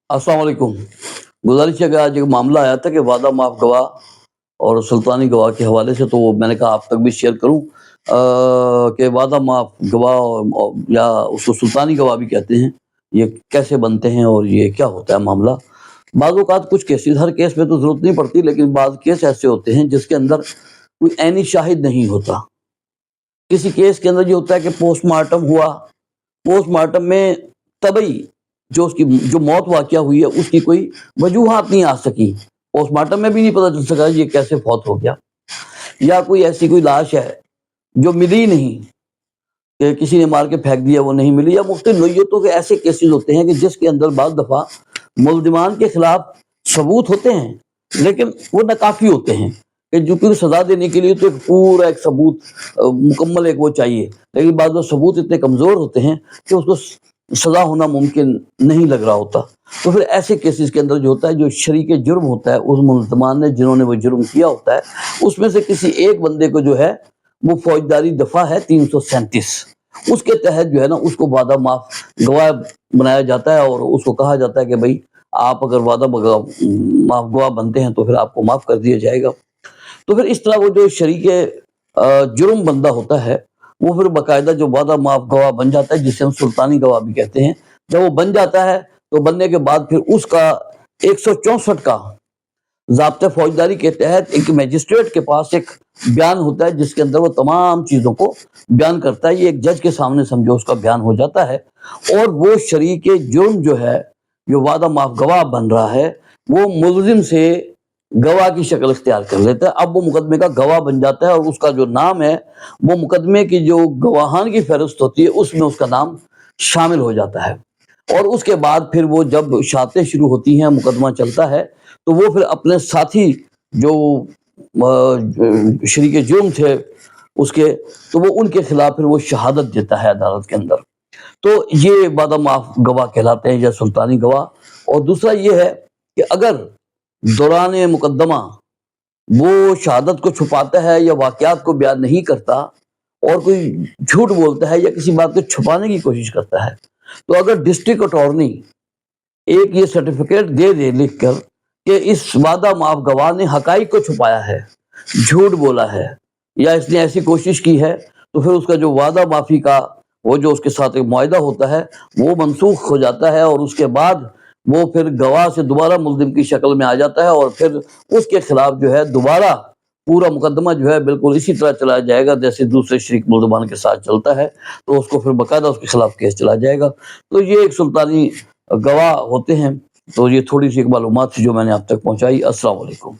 अस्सलाम वालेकुम। गुज़ारिश है कि आज एक मामला आया था कि वादा माफ़ गवाह और सुल्तानी गवाह के हवाले से, तो मैंने कहा आप तक भी शेयर करूँ कि वादा माफ़ गवाह या उसको सुल्तानी गवाह भी कहते हैं, ये कैसे बनते हैं और ये क्या होता है मामला। बाज़ औक़ात कुछ केसेस, हर केस में तो ज़रूरत नहीं पड़ती, लेकिन बाज़ केस ऐसे होते हैं जिसके अंदर कोई ऐनी शाहिद नहीं होता। किसी केस के अंदर ये होता है कि पोस्टमार्टम हुआ, पोस्टमार्टम में तबई जो उसकी जो मौत वाक़या हुई है उसकी कोई वजूहात नहीं आ सकी, पोस्टमार्टम में भी नहीं पता चल सका ये कैसे फौत हो गया। या कोई ऐसी कोई लाश है जो मिली ही नहीं, कि किसी ने मार के फेंक दिया, वो नहीं मिली, या मुख्तलिफ नोयतों के ऐसे केसेस होते हैं कि जिसके अंदर बाद दफ़ा मुल्ज़िमान के खिलाफ सबूत होते हैं लेकिन वो नाकाफ़ी होते हैं, कि जो कि सज़ा देने के लिए तो एक पूरा एक सबूत मुकम्मल एक वो चाहिए, लेकिन बाद में सबूत इतने कमज़ोर होते हैं कि उसको सज़ा होना मुमकिन नहीं लग रहा होता। तो फिर ऐसे केसेस के अंदर जो होता है, जो शरीके जुर्म होता है, उस मुल्ज़मान ने जिन्होंने वो जुर्म किया होता है, उसमें से किसी एक बंदे को जो है वो फौजदारी दफ़ा है 337, उसके तहत जो है ना उसको वादा माफ़ गवाह बनाया जाता है और उसको कहा जाता है कि भाई आप अगर वादा माफ़ गवाह बनते हैं तो फिर आपको माफ़ कर दिया जाएगा। तो फिर इस तरह वो जो शरीके जुर्म बंदा होता है वो फिर बाकायदा जो वादा माफ़ गवाह बन जाता है, जिसे हम सुल्तानी गवाह भी कहते हैं। जब वो बन जाता है तो बनने के बाद फिर उसका 164 का ज़ाब्ता फौजदारी के तहत एक मजिस्ट्रेट के पास एक बयान होता है, जिसके अंदर वो तमाम चीज़ों को बयान करता है। ये एक जज के सामने समझो उसका बयान हो जाता है और वो शरीके जुर्म जो है, जो वादा माफ़ गवाह बन रहा है, वो मुल्ज़िम से गवाह की शक्ल इख्तियार कर लेता है। अब वो मुकदमे का गवाह बन जाता है और उसका जो नाम है वो मुकदमे की जो गवाहान की फहरिस्त होती है उसमें उसका नाम शामिल हो जाता है। और उसके बाद फिर वो जब शातें शुरू होती हैं, मुकदमा चलता है, तो वो फिर अपने साथी जो शरीके जुर्म थे उसके, तो वो उनके खिलाफ फिर वो शहादत देता है अदालत के अंदर। तो ये वादा माफ़ गवाह कहलाते हैं या सुल्तानी गवाह। और दूसरा ये है कि अगर दौरान मुकदमा वो शहादत को छुपाता है या वाक़यात को बयान नहीं करता और कोई झूठ बोलता है या किसी बात को छुपाने की कोशिश करता है, तो अगर डिस्ट्रिक्ट अटॉर्नी एक ये सर्टिफिकेट दे दे लिख कर कि इस वादा माफ़ गवाह ने हकाइक को छुपाया है, झूठ बोला है या इसने ऐसी कोशिश की है, तो फिर उसका जो वादा माफ़ी का वो जो उसके साथ एक मुआहदा होता है वो मनसूख हो जाता है और उसके बाद वो फिर गवाह से दोबारा मुल्ज़िम की शक्ल में आ जाता है और फिर उसके खिलाफ जो है दोबारा पूरा मुकदमा जो है बिल्कुल इसी तरह चलाया जाएगा जैसे दूसरे शरीक मुल्ज़िमान के साथ चलता है, तो उसको फिर बाकायदा उसके खिलाफ केस चलाया जाएगा। तो ये एक सुल्तानी गवाह होते हैं। तो ये थोड़ी सी एक मालूमात थी जो मैंने आप तक पहुँचाई। अस्सलाम वालेकुम।